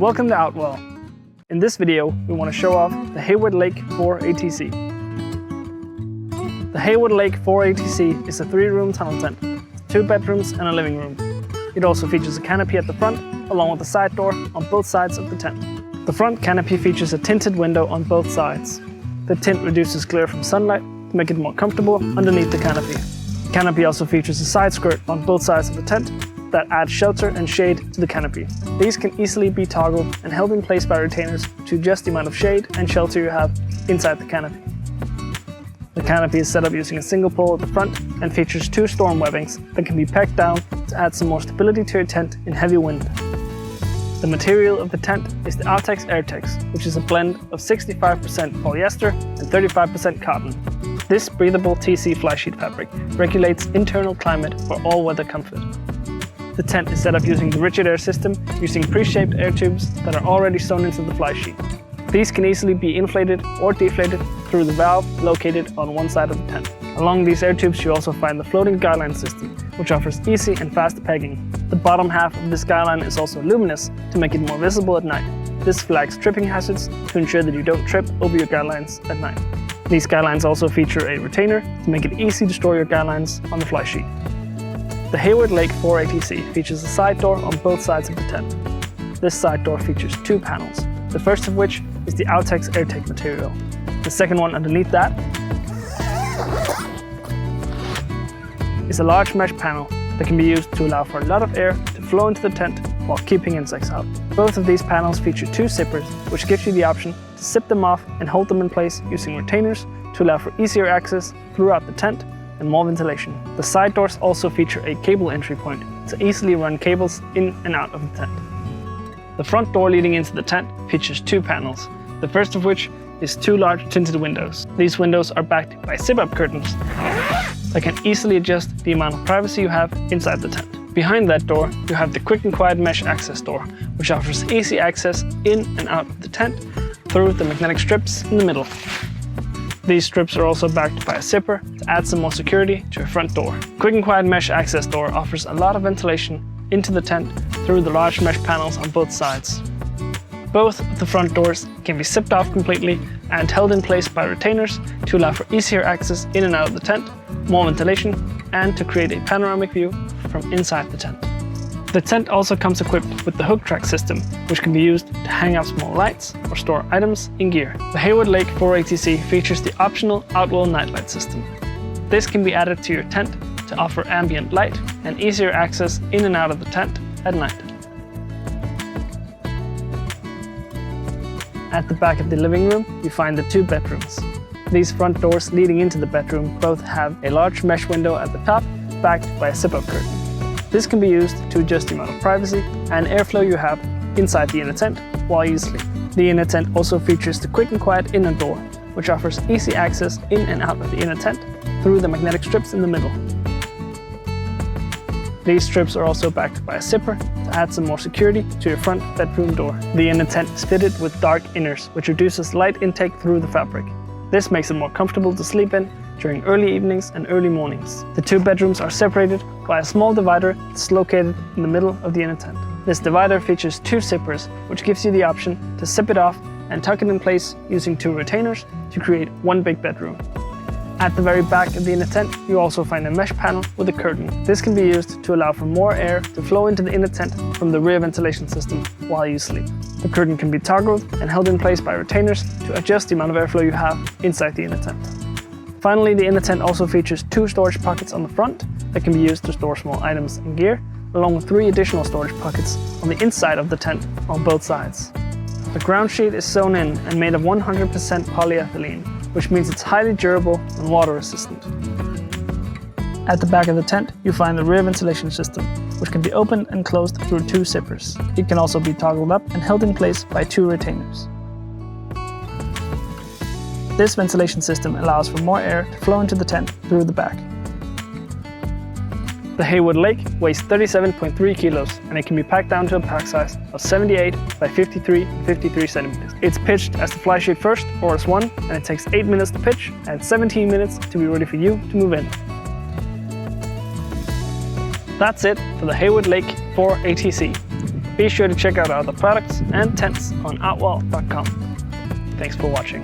Welcome to Outwell. In this video, we want to show off the Hayward Lake 4 ATC. The Hayward Lake 4 ATC is a 3-room tunnel tent, 2 bedrooms and a living room. It also features a canopy at the front, along with a side door on both sides of the tent. The front canopy features a tinted window on both sides. The tint reduces glare from sunlight to make it more comfortable underneath the canopy. The canopy also features a side skirt on both sides of the tent that adds shelter and shade to the canopy. These can easily be toggled and held in place by retainers to adjust the amount of shade and shelter you have inside the canopy. The canopy is set up using a single pole at the front and features 2 storm webbings that can be pegged down to add some more stability to your tent in heavy wind. The material of the tent is the Outwell AirTex, which is a blend of 65% polyester and 35% cotton. This breathable TC flysheet fabric regulates internal climate for all weather comfort. The tent is set up using the rigid air system, using pre-shaped air tubes that are already sewn into the flysheet. These can easily be inflated or deflated through the valve located on one side of the tent. Along these air tubes you also find the floating skyline system, which offers easy and fast pegging. The bottom half of the skyline is also luminous to make it more visible at night. This flags tripping hazards to ensure that you don't trip over your guidelines at night. These guidelines also feature a retainer to make it easy to store your guidelines on the flysheet. The Hayward Lake 4 ATC features a side door on both sides of the tent. This side door features 2 panels, the first of which is the Outwell AirTex material. The second one underneath that is a large mesh panel that can be used to allow for a lot of air to flow into the tent while keeping insects out. Both of these panels feature 2 zippers, which gives you the option to zip them off and hold them in place using retainers to allow for easier access throughout the tent and more ventilation. The side doors also feature a cable entry point to easily run cables in and out of the tent. The front door leading into the tent features 2 panels, the first of which is 2 large tinted windows. These windows are backed by zip-up curtains that can easily adjust the amount of privacy you have inside the tent. Behind that door, you have the quick and quiet mesh access door, which offers easy access in and out of the tent through the magnetic strips in the middle. These strips are also backed by a zipper to add some more security to your front door. Quick and quiet mesh access door offers a lot of ventilation into the tent through the large mesh panels on both sides. Both of the front doors can be zipped off completely and held in place by retainers to allow for easier access in and out of the tent, more ventilation, and to create a panoramic view from inside the tent. The tent also comes equipped with the hook track system, which can be used to hang up small lights or store items in gear. The Hayward Lake 4 ATC features the optional Outwell Nightlight System. This can be added to your tent to offer ambient light and easier access in and out of the tent at night. At the back of the living room, you find the 2 bedrooms. These front doors leading into the bedroom both have a large mesh window at the top, backed by a zip-up curtain. This can be used to adjust the amount of privacy and airflow you have inside the inner tent while you sleep. The inner tent also features the quick and quiet inner door, which offers easy access in and out of the inner tent through the magnetic strips in the middle. These strips are also backed by a zipper to add some more security to your front bedroom door. The inner tent is fitted with dark inners, which reduces light intake through the fabric. This makes it more comfortable to sleep in during early evenings and early mornings. The 2 bedrooms are separated by a small divider that's located in the middle of the inner tent. This divider features 2 zippers, which gives you the option to zip it off and tuck it in place using 2 retainers to create one big bedroom. At the very back of the inner tent, you also find a mesh panel with a curtain. This can be used to allow for more air to flow into the inner tent from the rear ventilation system while you sleep. The curtain can be toggled and held in place by retainers to adjust the amount of airflow you have inside the inner tent. Finally, the inner tent also features 2 storage pockets on the front that can be used to store small items and gear, along with 3 additional storage pockets on the inside of the tent on both sides. The ground sheet is sewn in and made of 100% polyethylene, which means it's highly durable and water resistant. At the back of the tent, you find the rear ventilation system, which can be opened and closed through 2 zippers. It can also be toggled up and held in place by 2 retainers. This ventilation system allows for more air to flow into the tent through the back. The Hayward Lake weighs 37.3 kilos and it can be packed down to a pack size of 78 by 53 and 53 centimeters. It's pitched as the flysheet first or as one, and it takes 8 minutes to pitch and 17 minutes to be ready for you to move in. That's it for the Hayward Lake 4 ATC. Be sure to check out our other products and tents on outwell.com. Thanks for watching.